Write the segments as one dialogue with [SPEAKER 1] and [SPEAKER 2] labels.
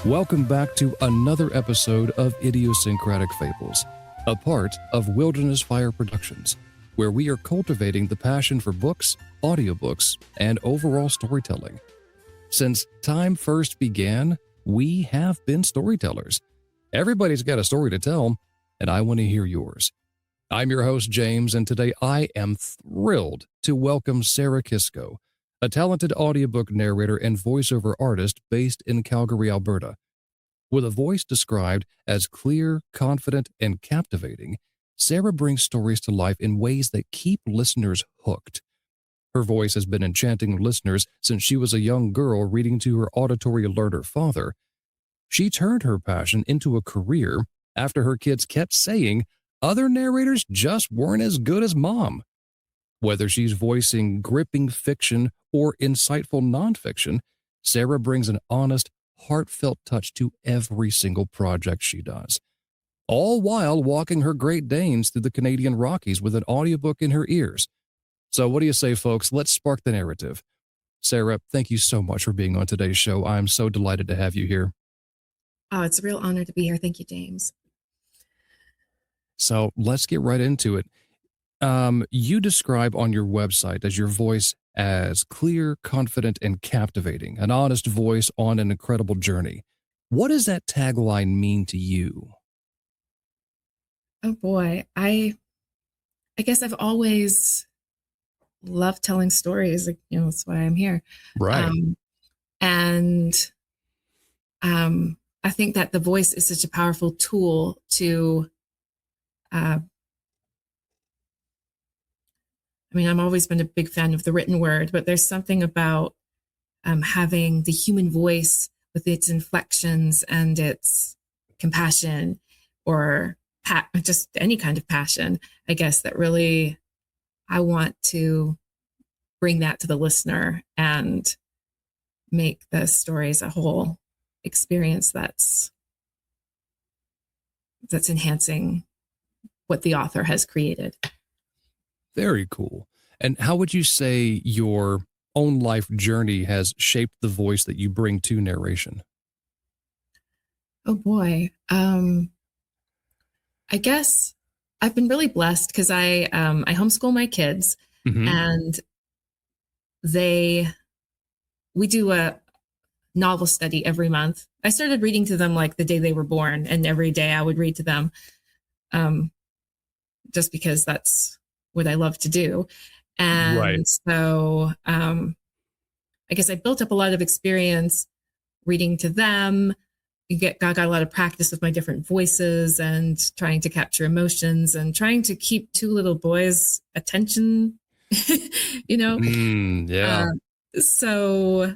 [SPEAKER 1] Welcome back to another episode of Idiosyncratic Fables, a part of Wilderness Fire Productions, where we are cultivating the passion for books, audiobooks, and overall storytelling. Since time first began, we have been storytellers. Everybody's got a story to tell, and I want to hear yours. I'm your host, James, and today I am thrilled to welcome Sarah Kisko, a talented audiobook narrator and voiceover artist based in Calgary, Alberta. With a voice described as clear, confident, and captivating, Sarah brings stories to life in ways that keep listeners hooked. Her voice has been enchanting listeners since she was a young girl reading to her auditory-learner father. She turned her passion into a career after her kids kept saying other narrators just weren't as good as Mom. Whether she's voicing gripping fiction or insightful nonfiction, Sarah brings an honest, heartfelt touch to every single project she does, all while walking her Great Danes through the Canadian Rockies with an audiobook in her ears. So what do you say, folks? Let's spark the narrative. Sarah, thank you so much for being on today's show. I'm so delighted to have you here.
[SPEAKER 2] Oh, it's a real honor to be here. Thank you, James.
[SPEAKER 1] So let's get right into it. You describe on your website as your voice as clear, confident, and captivating, an honest voice on an incredible journey. What does that tagline mean to you?
[SPEAKER 2] Oh boy, I guess I've always loved telling stories. That's why I'm here.
[SPEAKER 1] Right.
[SPEAKER 2] I think that the voice is such a powerful tool to I've always been a big fan of the written word, but there's something about having the human voice with its inflections and its compassion or just any kind of passion, I guess, that really I want to bring that to the listener and make the story as a whole experience that's enhancing what the author has created.
[SPEAKER 1] Very cool. And how would you say your own life journey has shaped the voice that you bring to narration?
[SPEAKER 2] Oh boy. I guess I've been really blessed because I homeschool my kids, and we do a novel study every month. I started reading to them like the day they were born, and every day I would read to them, just because that's what I love to do. And so I guess I built up a lot of experience reading to them. Got a lot of practice with my different voices and trying to capture emotions and trying to keep two little boys' attention,
[SPEAKER 1] Yeah.
[SPEAKER 2] So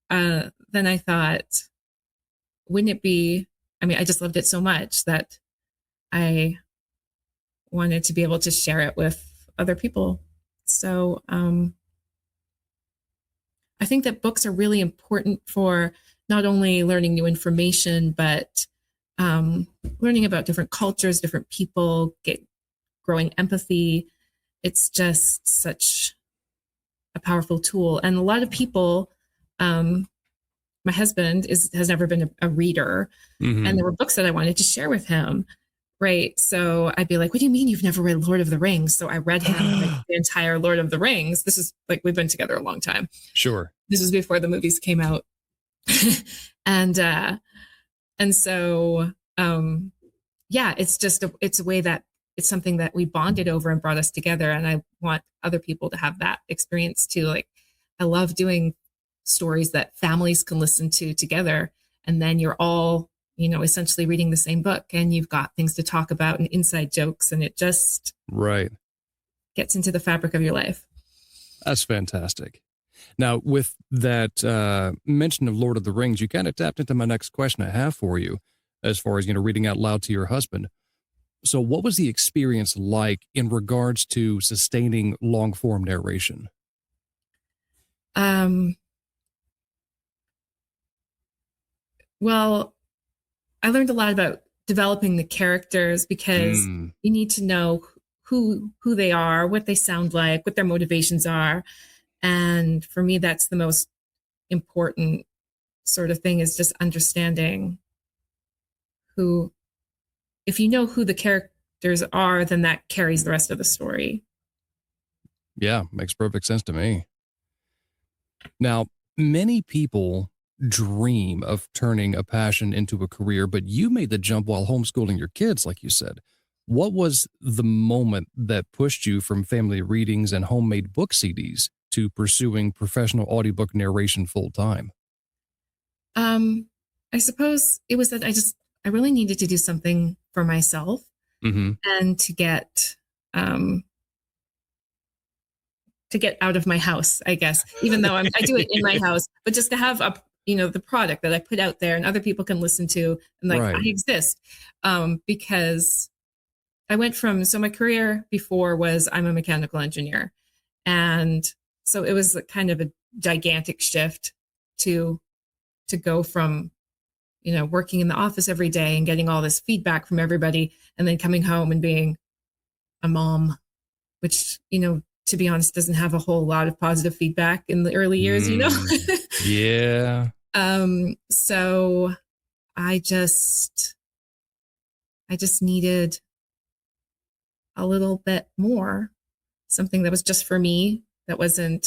[SPEAKER 2] then I thought, wouldn't it be, I just loved it so much that I wanted to be able to share it with other people. So I think that books are really important for not only learning new information, but learning about different cultures, different people, growing empathy. It's just such a powerful tool. And a lot of people, my husband has never been a reader, and there were books that I wanted to share with him. Right. So I'd be like, what do you mean you've never read Lord of the Rings? So I read him the entire Lord of the Rings. This is like, we've been together a long time.
[SPEAKER 1] Sure.
[SPEAKER 2] This was before the movies came out. And so, it's a way that it's something that we bonded over and brought us together. And I want other people to have that experience too. Like, I love doing stories that families can listen to together. And then you're all, essentially reading the same book, and you've got things to talk about and inside jokes, and it just gets into the fabric of your life.
[SPEAKER 1] That's fantastic. Now, with that mention of Lord of the Rings, you kind of tapped into my next question I have for you, as far as, reading out loud to your husband. So what was the experience like in regards to sustaining long-form narration?
[SPEAKER 2] Well, I learned a lot about developing the characters, because you need to know who they are, what they sound like, what their motivations are. And for me, that's the most important sort of thing, is just understanding who, if you know who the characters are, then that carries the rest of the story.
[SPEAKER 1] Yeah, makes perfect sense to me. Now, many people dream of turning a passion into a career, but you made the jump while homeschooling your kids, like you said. What was the moment that pushed you from family readings and homemade book CDs to pursuing professional audiobook narration full time?
[SPEAKER 2] I suppose it was that I really needed to do something for myself and to get out of my house, I guess, even though I do it in my house, but just to have the product that I put out there and other people can listen to, and like, I exist. Because I went from, so my career before was I'm a mechanical engineer. And so it was kind of a gigantic shift to go from, working in the office every day and getting all this feedback from everybody, and then coming home and being a mom, which, to be honest, doesn't have a whole lot of positive feedback in the early years,
[SPEAKER 1] Yeah.
[SPEAKER 2] So I just needed a little bit more, something that was just for me, that was going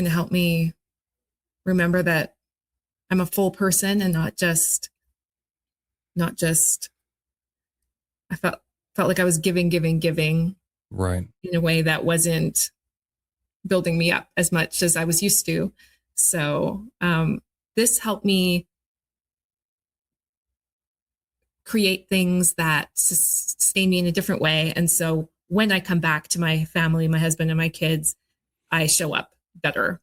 [SPEAKER 2] to help me remember that I'm a full person and not just I felt like I was giving,
[SPEAKER 1] right,
[SPEAKER 2] in a way that wasn't building me up as much as I was used to. So this helped me create things that sustain me in a different way. And so when I come back to my family, my husband and my kids, I show up better.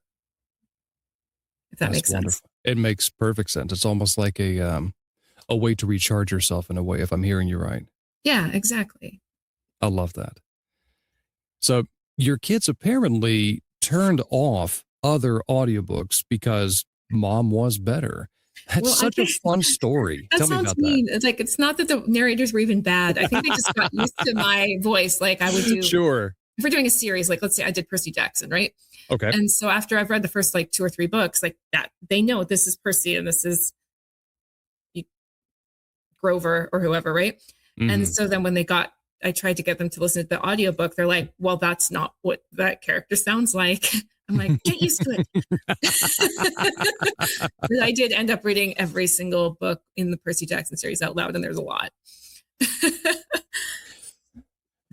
[SPEAKER 2] If that makes sense.
[SPEAKER 1] It makes perfect sense. It's almost like a way to recharge yourself in a way, if I'm hearing you right.
[SPEAKER 2] Yeah, exactly.
[SPEAKER 1] I love that. So your kids apparently turned off other audiobooks because mom was better. That's such a fun story.
[SPEAKER 2] That
[SPEAKER 1] Tell me
[SPEAKER 2] sounds
[SPEAKER 1] about
[SPEAKER 2] mean.
[SPEAKER 1] that.
[SPEAKER 2] It's like, it's not that the narrators were even bad. I think they just got used to my voice. Like I would do.
[SPEAKER 1] Sure.
[SPEAKER 2] If we're doing a series, like let's say I did Percy Jackson, right?
[SPEAKER 1] Okay.
[SPEAKER 2] And so after I've read the first like 2 or 3 books, like that, they know this is Percy and this is Grover or whoever, right? And so then when I tried to get them to listen to the audiobook, they're like, well, that's not what that character sounds like. I'm like, get used to it. But I did end up reading every single book in the Percy Jackson series out loud, and there's a lot.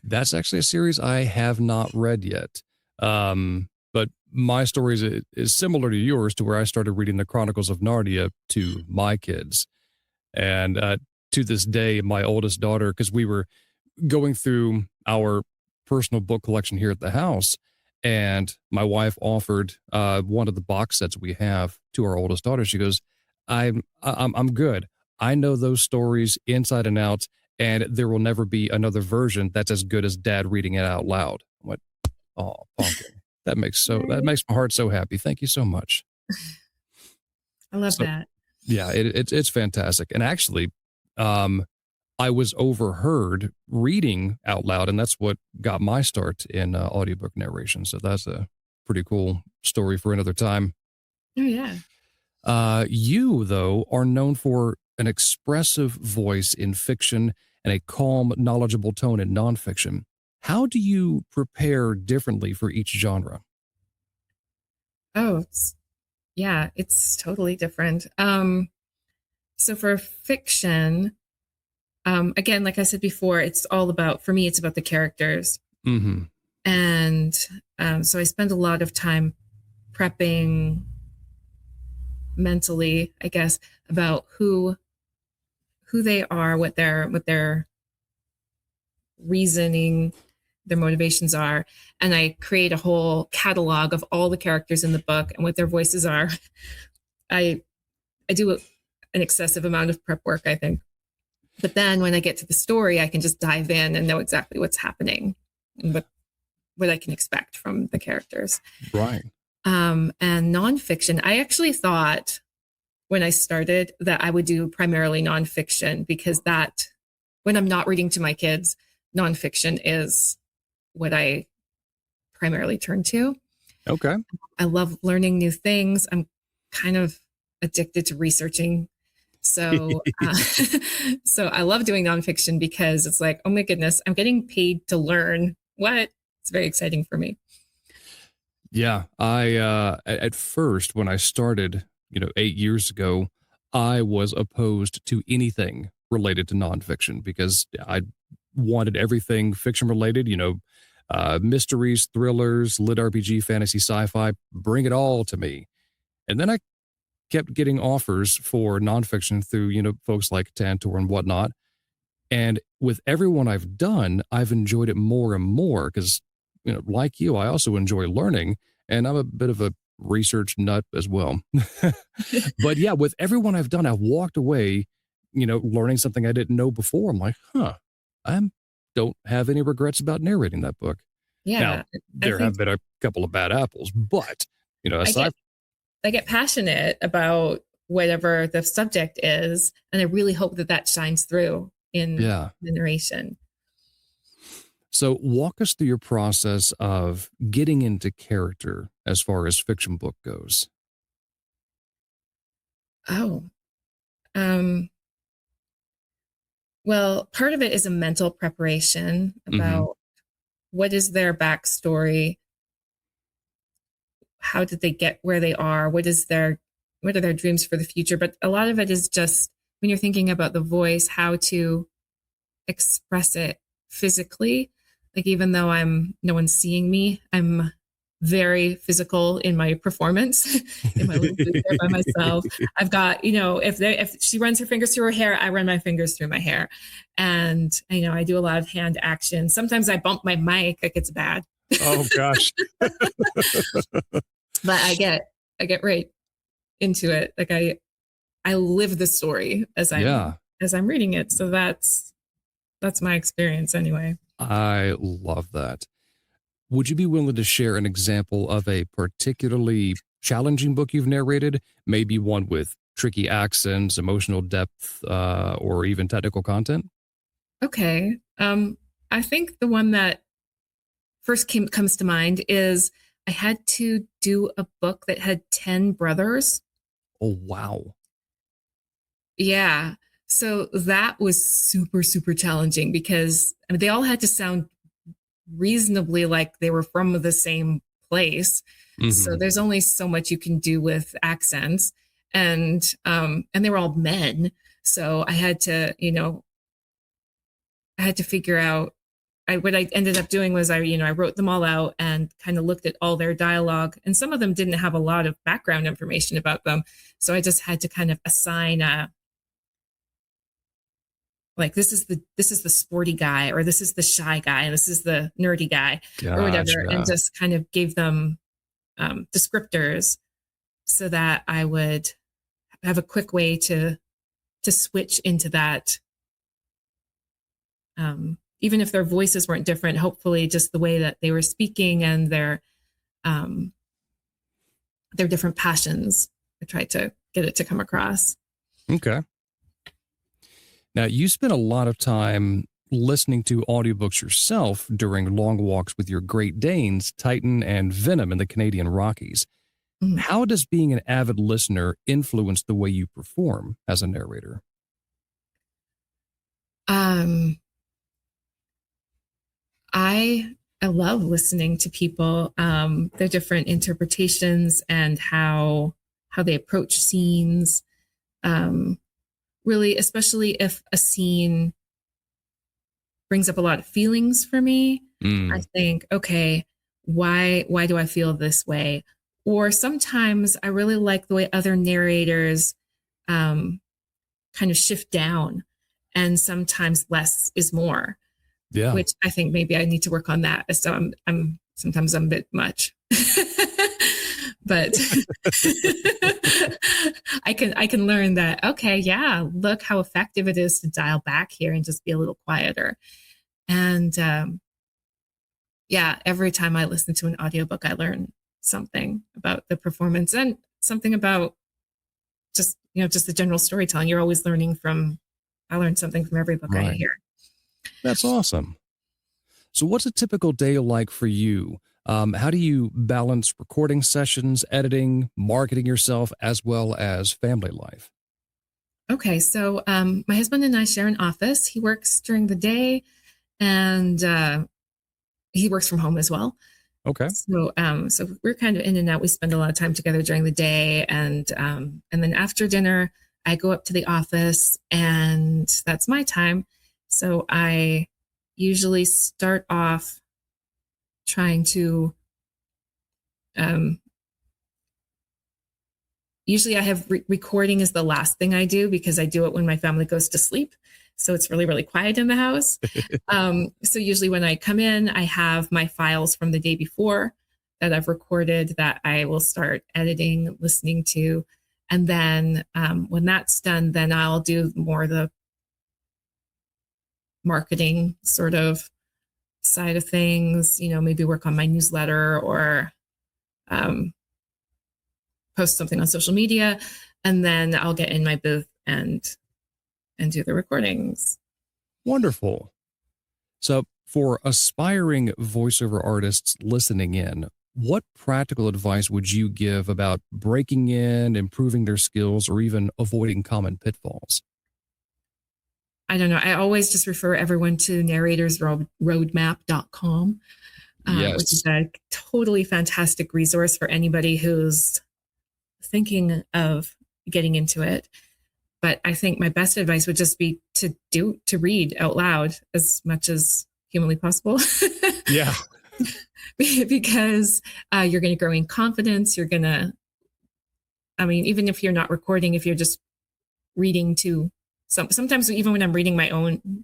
[SPEAKER 1] That's actually a series I have not read yet. But my story is similar to yours, to where I started reading the Chronicles of Narnia to my kids. And to this day, my oldest daughter, because we were going through our personal book collection here at the house, and my wife offered one of the box sets we have to our oldest daughter. She goes, I'm good. I know those stories inside and out, and there will never be another version that's as good as Dad reading it out loud. I went, oh, pumpkin. That makes my heart so happy. Thank you so much.
[SPEAKER 2] I love that.
[SPEAKER 1] Yeah, it's fantastic. And actually, I was overheard reading out loud, and that's what got my start in audiobook narration. So that's a pretty cool story for another time.
[SPEAKER 2] Oh, yeah.
[SPEAKER 1] You, though, are known for an expressive voice in fiction and a calm, knowledgeable tone in nonfiction. How do you prepare differently for each genre?
[SPEAKER 2] Oh, it's totally different. So for fiction, again, like I said before, it's all about, for me, it's about the characters. And so I spend a lot of time prepping mentally, I guess, about who they are, what their reasoning, their motivations are. And I create a whole catalog of all the characters in the book and what their voices are. I do an excessive amount of prep work, I think. But then when I get to the story, I can just dive in and know exactly what's happening and what I can expect from the characters.
[SPEAKER 1] Right.
[SPEAKER 2] And nonfiction, I actually thought when I started that I would do primarily nonfiction, because that, when I'm not reading to my kids, nonfiction is what I primarily turn to.
[SPEAKER 1] Okay.
[SPEAKER 2] I love learning new things. I'm kind of addicted to researching. So, so I love doing nonfiction because it's like, oh my goodness, I'm getting paid to learn. What? It's very exciting for me.
[SPEAKER 1] Yeah, I at first when I started, 8 years ago, I was opposed to anything related to nonfiction because I wanted everything fiction related, mysteries, thrillers, lit RPG, fantasy, sci-fi, bring it all to me. And then I kept getting offers for nonfiction through, folks like Tantor and whatnot. And with everyone I've done, I've enjoyed it more and more because, like you, I also enjoy learning, and I'm a bit of a research nut as well. But yeah, with everyone I've done, I've walked away, learning something I didn't know before. I'm like, I don't have any regrets about narrating that book. Now,
[SPEAKER 2] Yeah, I
[SPEAKER 1] there
[SPEAKER 2] think
[SPEAKER 1] have been a couple of bad apples, but,
[SPEAKER 2] I
[SPEAKER 1] aside,
[SPEAKER 2] get I get passionate about whatever the subject is, and I really hope that that shines through in
[SPEAKER 1] yeah.
[SPEAKER 2] the narration.
[SPEAKER 1] So walk us through your process of getting into character as far as fiction book goes.
[SPEAKER 2] Oh, um, well, part of it is a mental preparation
[SPEAKER 1] Mm-hmm.
[SPEAKER 2] about what is their backstory, how did they get where they are, what are their dreams for the future. But a lot of it is just when you're thinking about the voice, how to express it physically. Like even though no one's seeing me, I'm very physical in my performance in my little booth there by myself. I've got, if she runs her fingers through her hair, I run my fingers through my hair. And I do a lot of hand action. Sometimes I bump my mic, like it's bad.
[SPEAKER 1] Oh gosh.
[SPEAKER 2] But I get right into it. Like I live the story as
[SPEAKER 1] Yeah.
[SPEAKER 2] I'm reading it. So that's my experience anyway.
[SPEAKER 1] I love that. Would you be willing to share an example of a particularly challenging book you've narrated? Maybe one with tricky accents, emotional depth, or even technical content?
[SPEAKER 2] Okay. I think the one that first comes to mind is I had to do a book that had 10 brothers.
[SPEAKER 1] Oh, wow.
[SPEAKER 2] Yeah. So that was super, super challenging because they all had to sound reasonably like they were from the same place. So
[SPEAKER 1] Mm-hmm.
[SPEAKER 2] there's only so much you can do with accents. And they were all men. So I had to, figure out what I ended up doing was I wrote them all out and kind of looked at all their dialogue, and some of them didn't have a lot of background information about them. So I just had to kind of assign like this is the sporty guy, or this is the shy guy, and this is the nerdy guy, or whatever, and
[SPEAKER 1] Gotcha.
[SPEAKER 2] just kind of gave them descriptors so that I would have a quick way to switch into that. Even if their voices weren't different, hopefully just the way that they were speaking and their different passions. I tried to get it to come across.
[SPEAKER 1] Okay. Now, you spent a lot of time listening to audiobooks yourself during long walks with your Great Danes, Titan, and Venom in the Canadian Rockies.
[SPEAKER 2] Mhm.
[SPEAKER 1] How does being an avid listener influence the way you perform as a narrator?
[SPEAKER 2] I love listening to people, their different interpretations and how they approach scenes. Really, especially if a scene brings up a lot of feelings for me, I
[SPEAKER 1] Mm,
[SPEAKER 2] think, okay, why do I feel this way? Or sometimes I really like the way other narrators kind of shift down, and sometimes less is more,
[SPEAKER 1] yeah.
[SPEAKER 2] which I think maybe I need to work on that. So I'm sometimes I'm a bit much. But I can learn that, okay, yeah, look how effective it is to dial back here and just be a little quieter. And yeah, every time I listen to an audiobook, I learn something about the performance and something about just the general storytelling. You're always learning from I learn something from every book I
[SPEAKER 1] Right.
[SPEAKER 2] hear.
[SPEAKER 1] That's awesome. So what's a typical day like for you? How do you balance recording sessions, editing, marketing yourself, as well as family life?
[SPEAKER 2] Okay, so my husband and I share an office. He works during the day, and he works from home as well.
[SPEAKER 1] Okay.
[SPEAKER 2] So we're kind of in and out. We spend a lot of time together during the day, and then after dinner, I go up to the office, and that's my time. So I usually start off trying to. Usually, I have recording is the last thing I do because I do it when my family goes to sleep. So it's really, really quiet in the house. So usually when I come in, I have my files from the day before that I've recorded that I will start editing, listening to. And then when that's done, then I'll do more of the marketing sort of side of things, maybe work on my newsletter or post something on social media. And then I'll get in my booth and do the recordings.
[SPEAKER 1] Wonderful. So for aspiring voiceover artists listening in, what practical advice would you give about breaking in, improving their skills, or even avoiding common pitfalls?
[SPEAKER 2] I don't know. I always just refer everyone to narratorsroadmap.com,
[SPEAKER 1] Yes.
[SPEAKER 2] which is a totally fantastic resource for anybody who's thinking of getting into it. But I think my best advice would just be to read out loud as much as humanly possible.
[SPEAKER 1] Yeah.
[SPEAKER 2] Because you're going to grow in confidence. You're going to, even if you're not recording, if you're just reading to sometimes even when I'm reading my own,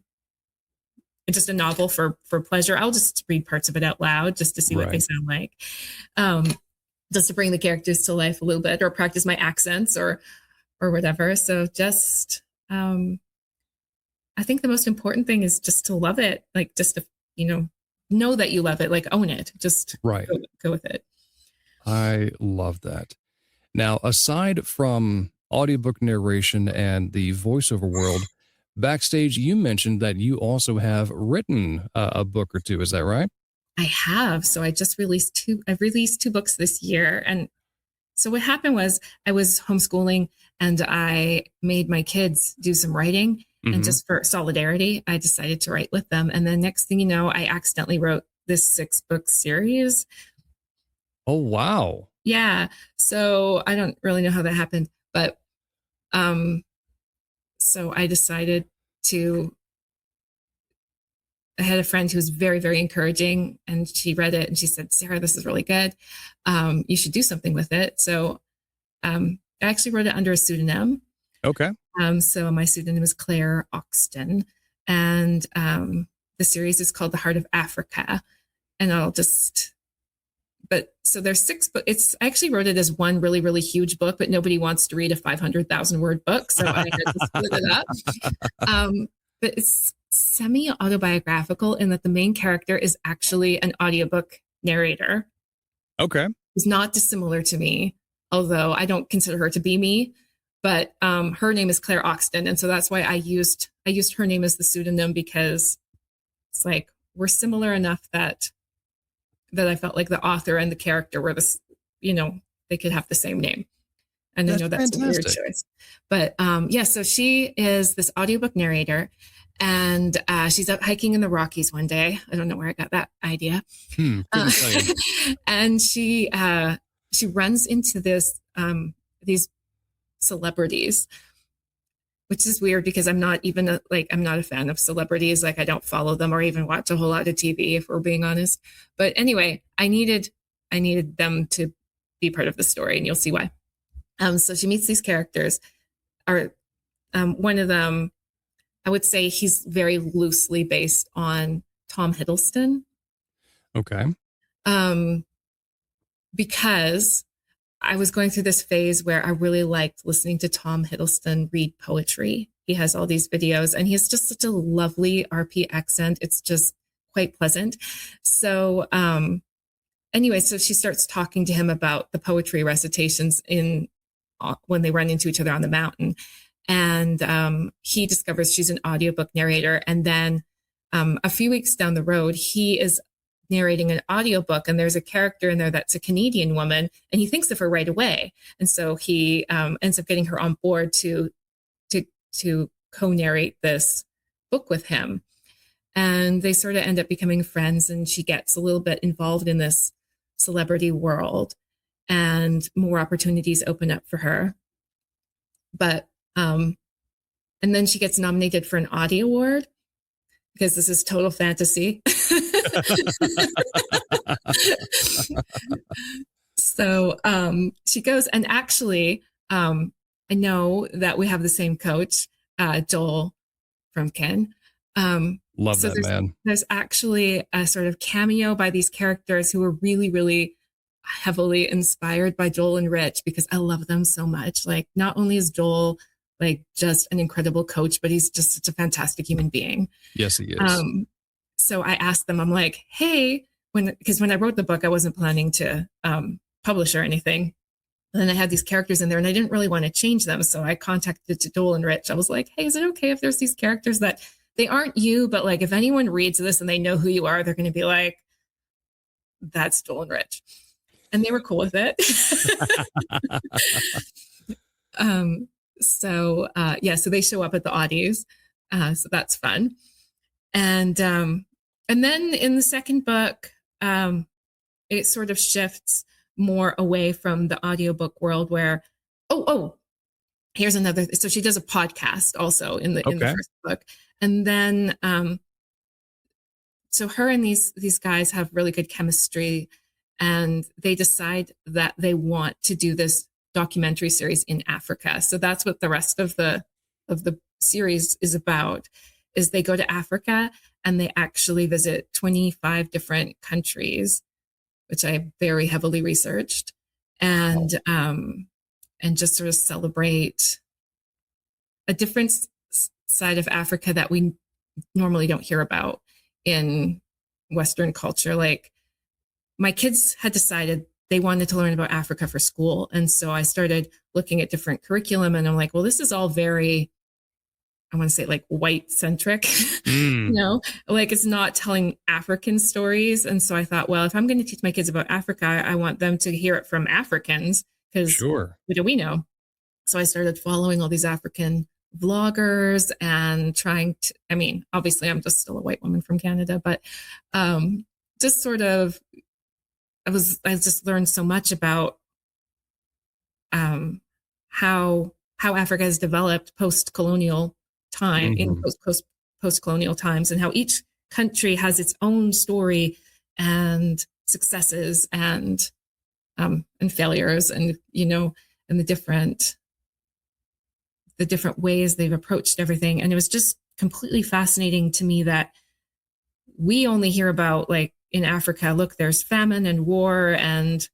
[SPEAKER 2] just a novel for pleasure, I'll just read parts of it out loud just to see what they sound like. Just to bring the characters to life a little bit or practice my accents or whatever. So just, I think the most important thing is just to love it. Like just to, know that you love it, like own it, just go with it.
[SPEAKER 1] I love that. Now, aside from audiobook narration and the voiceover world, backstage, you mentioned that you also have written a book or two. Is that right?
[SPEAKER 2] I have. So I just released I've released 2 books this year. And so what happened was I was homeschooling and I made my kids do some writing. And just for solidarity, I decided to write with them. And then next thing you know, I accidentally wrote this 6-book series.
[SPEAKER 1] Oh, wow.
[SPEAKER 2] Yeah. So I don't really know how that happened, but so I decided I had a friend who was very, very encouraging, and she read it and she said, "Sarah, this is really good. You should do something with it." So I actually wrote it under a pseudonym.
[SPEAKER 1] Okay.
[SPEAKER 2] So my pseudonym is Claire Oxton, and the series is called The Heart of Africa. And so there's 6 books. I actually wrote it as one really, really huge book, but nobody wants to read a 500,000 word book. So I had to split it up. But it's semi-autobiographical in that the main character is actually an audiobook narrator.
[SPEAKER 1] Okay.
[SPEAKER 2] Who's not dissimilar to me, although I don't consider her to be me. But her name is Claire Oxton. And so that's why I used her name as the pseudonym, because it's like we're similar enough that I felt like the author and the character were they could have the same name. And I know that's fantastic. A weird choice. But so she is this audiobook narrator, and she's out hiking in the Rockies one day. I don't know where I got that idea. And she runs into these celebrities, which is weird because I'm not even I'm not a fan of celebrities. Like I don't follow them or even watch a whole lot of TV, if we're being honest. But anyway, I needed them to be part of the story, and you'll see why. So she meets these characters. One of them, I would say he's very loosely based on Tom Hiddleston.
[SPEAKER 1] Okay.
[SPEAKER 2] Because I was going through this phase where I really liked listening to Tom Hiddleston read poetry. He has all these videos, and he has just such a lovely RP accent. It's just quite pleasant. So anyway, so she starts talking to him about the poetry recitations when they run into each other on the mountain. And he discovers she's an audiobook narrator. And then a few weeks down the road, he is narrating an audiobook, and there's a character in there that's a Canadian woman, and he thinks of her right away. And so he ends up getting her on board to co-narrate this book with him. And they sort of end up becoming friends, and she gets a little bit involved in this celebrity world, and more opportunities open up for her. But and then she gets nominated for an Audie Award, because this is total fantasy. So she goes, and actually, I know that we have the same coach, Joel from Ken.
[SPEAKER 1] Love
[SPEAKER 2] so
[SPEAKER 1] that man.
[SPEAKER 2] There's actually a sort of cameo by these characters who were really, really heavily inspired by Joel and Rich, because I love them so much. Like, not only is Joel like just an incredible coach, but he's just such a fantastic human being.
[SPEAKER 1] Yes, he is.
[SPEAKER 2] So I asked them, I'm like, hey, because when I wrote the book, I wasn't planning to publish or anything. And then I had these characters in there, and I didn't really want to change them. So I contacted Joel and Rich. I was like, hey, is it okay if there's these characters that they aren't you, but like if anyone reads this and they know who you are, they're going to be like, that's Joel and Rich. And they were cool with it. So they show up at the Audies. So that's fun. And then in the second book, it sort of shifts more away from the audiobook world, where, here's another. So she does a podcast also in the first book. And then, so her and these guys have really good chemistry, and they decide that they want to do this documentary series in Africa. So that's what the rest of the series is about, is they go to Africa and they actually visit 25 different countries, which I very heavily researched, and just sort of celebrate a different side of Africa that we normally don't hear about in Western culture. Like, my kids had decided they wanted to learn about Africa for school. And so I started looking at different curriculum, and I'm like, well, this is all very, I want to say, like, white centric, like it's not telling African stories. And so I thought, well, if I'm going to teach my kids about Africa, I want them to hear it from Africans, because what do we know? So I started following all these African vloggers and trying to, I mean, obviously I'm just still a white woman from Canada, but just sort of, I just learned so much about how Africa has developed post-colonial time, in post-colonial times, and how each country has its own story and successes and failures, and and the different ways they've approached everything. And it was just completely fascinating to me that we only hear about, like, in Africa, look, there's famine and war and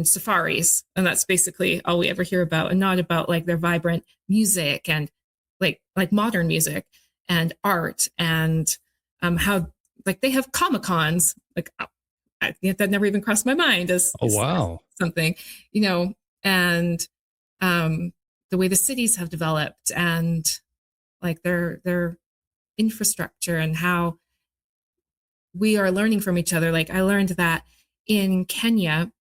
[SPEAKER 2] safaris, and that's basically all we ever hear about, and not about like their vibrant music and like modern music and art, and how, like, they have Comic-Cons. Like, that never even crossed my mind as something, and the way the cities have developed, and like their infrastructure, and how we are learning from each other. Like, I learned that in Kenya,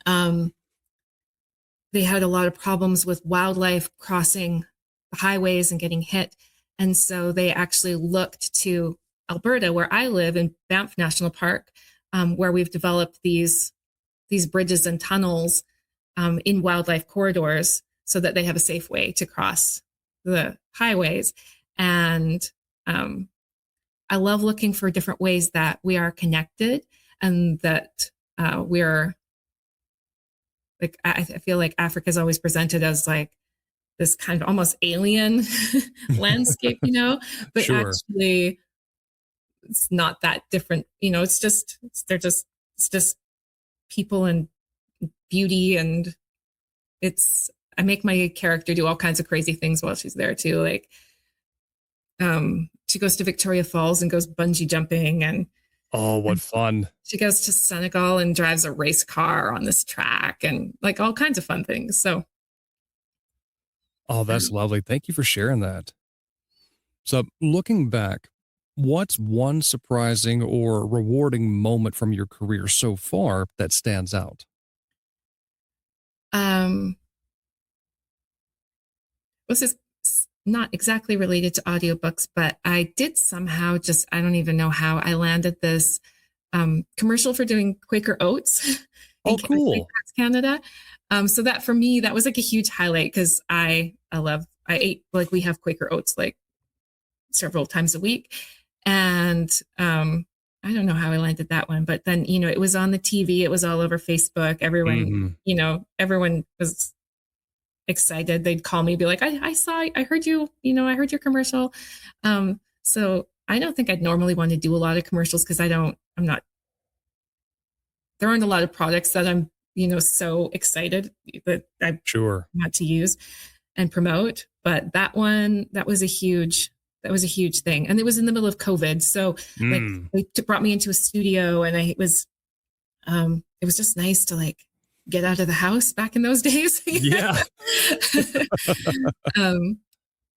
[SPEAKER 2] they had a lot of problems with wildlife crossing the highways and getting hit. And so they actually looked to Alberta, where I live, in Banff National Park, where we've developed these bridges and tunnels in wildlife corridors, so that they have a safe way to cross the highways. And I love looking for different ways that we are connected, and that we're, like, I feel like Africa is always presented as like this kind of almost alien landscape, but actually it's not that different. It's just people and beauty, and I make my character do all kinds of crazy things while she's there too. Like, she goes to Victoria Falls and goes bungee jumping, and
[SPEAKER 1] what fun.
[SPEAKER 2] She goes to Senegal and drives a race car on this track, and like all kinds of fun things. So,
[SPEAKER 1] that's lovely. Thank you for sharing that. So, looking back, What's one surprising or rewarding moment from your career so far that stands out?
[SPEAKER 2] This is not exactly related to audiobooks, but I did somehow just, I don't even know how I landed this commercial for doing Quaker Oats
[SPEAKER 1] Oh, cool.
[SPEAKER 2] Canada. So that for me, that was like a huge highlight because I ate, like, we have Quaker Oats like several times a week. And I don't know how I landed that one, but then, it was on the TV, it was all over Facebook. Everyone, everyone was excited. They'd call me, be like, I heard you, I heard your commercial. So I don't think I'd normally want to do a lot of commercials because there aren't a lot of products that I'm, so excited that I want to use and promote. But that was a huge thing. And it was in the middle of COVID. So like they brought me into a studio and it was just nice to like get out of the house back in those days.
[SPEAKER 1] Yeah.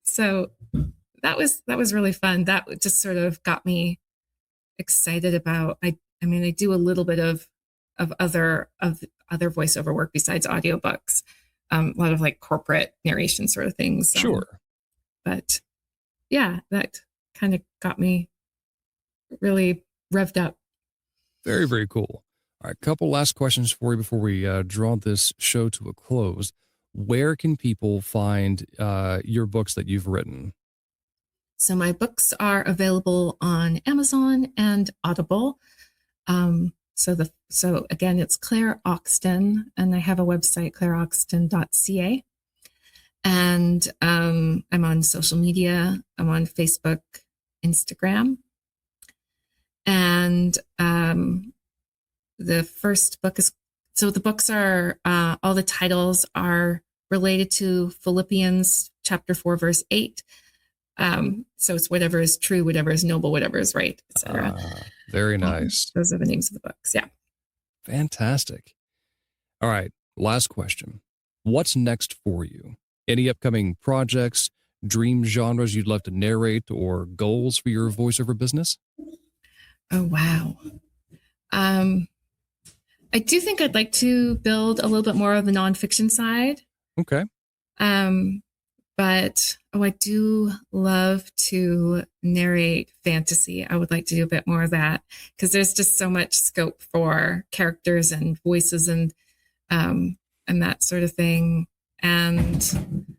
[SPEAKER 2] So that was really fun. That just sort of got me excited about, I do a little bit of other voiceover work besides audiobooks, a lot of like corporate narration sort of things.
[SPEAKER 1] Sure.
[SPEAKER 2] But yeah, that kind of got me really revved up.
[SPEAKER 1] Very, very cool. All right, couple last questions for you before we draw this show to a close. Where can people find your books that you've written?
[SPEAKER 2] So my books are available on Amazon and Audible. So again, it's Claire Oxton, and I have a website, claireoxton.ca. And I'm on social media. I'm on Facebook, Instagram. And the first book the books are, all the titles are related to Philippians chapter 4, verse 8. So it's whatever is true, whatever is noble, whatever is right, etc.
[SPEAKER 1] Very nice.
[SPEAKER 2] Those are the names of the books. Yeah.
[SPEAKER 1] Fantastic. All right. Last question. What's next for you? Any upcoming projects, dream genres you'd love to narrate, or goals for your voiceover business?
[SPEAKER 2] Oh, wow. I do think I'd like to build a little bit more of the nonfiction side.
[SPEAKER 1] Okay.
[SPEAKER 2] But I do love to narrate fantasy. I would like to do a bit more of that because there's just so much scope for characters and voices and that sort of thing. And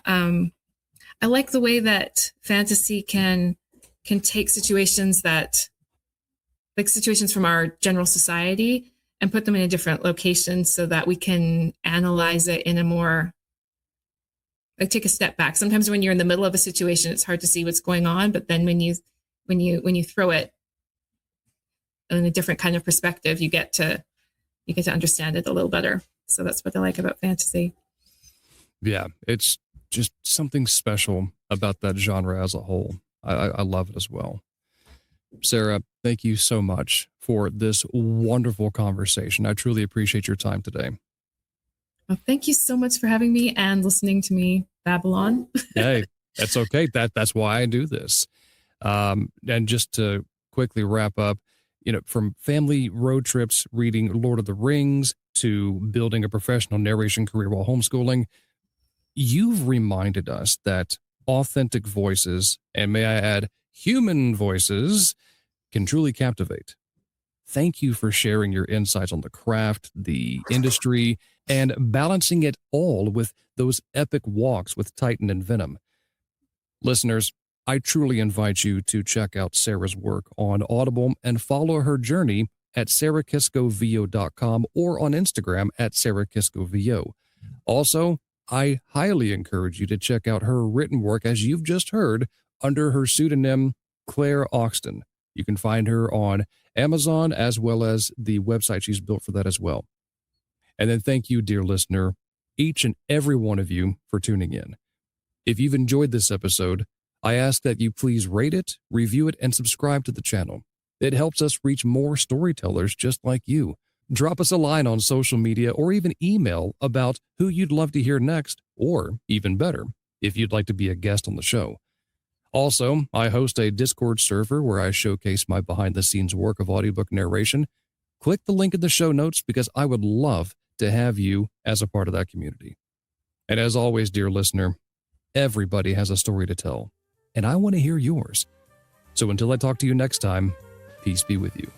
[SPEAKER 2] I like the way that fantasy can take situations from our general society and put them in a different location so that we can analyze it in a more, like, take a step back. Sometimes when you're in the middle of a situation, it's hard to see what's going on. But then when you throw it in a different kind of perspective, you get to understand it a little better. So that's what I like about fantasy.
[SPEAKER 1] Yeah, it's just something special about that genre as a whole. I love it as well. Sarah, thank you so much for this wonderful conversation. I truly appreciate your time today.
[SPEAKER 2] Well, thank you so much for having me and listening to me Babylon.
[SPEAKER 1] Hey, that's okay. That's why I do this. And just to quickly wrap up, from family road trips, reading Lord of the Rings, to building a professional narration career while homeschooling, you've reminded us that authentic voices, and may I add, human voices, can truly captivate. Thank you for sharing your insights on the craft, the industry, and balancing it all with those epic walks with Titan and Venom. Listeners, I truly invite you to check out Sarah's work on Audible and follow her journey at sarahkiskovo.com or on Instagram at sarahkiskovo. Also, I highly encourage you to check out her written work, as you've just heard, under her pseudonym Claire Oxton. You can find her on Amazon as well as the website she's built for that as well. And then thank you, dear listener, each and every one of you, for tuning in. If you've enjoyed this episode, I ask that you please rate it, review it, and subscribe to the channel. It helps us reach more storytellers just like you. Drop us a line on social media or even email about who you'd love to hear next, or even better, if you'd like to be a guest on the show. Also, I host a Discord server where I showcase my behind-the-scenes work of audiobook narration. Click the link in the show notes because I would love to have you as a part of that community. And as always, dear listener, everybody has a story to tell, and I want to hear yours. So until I talk to you next time, peace be with you.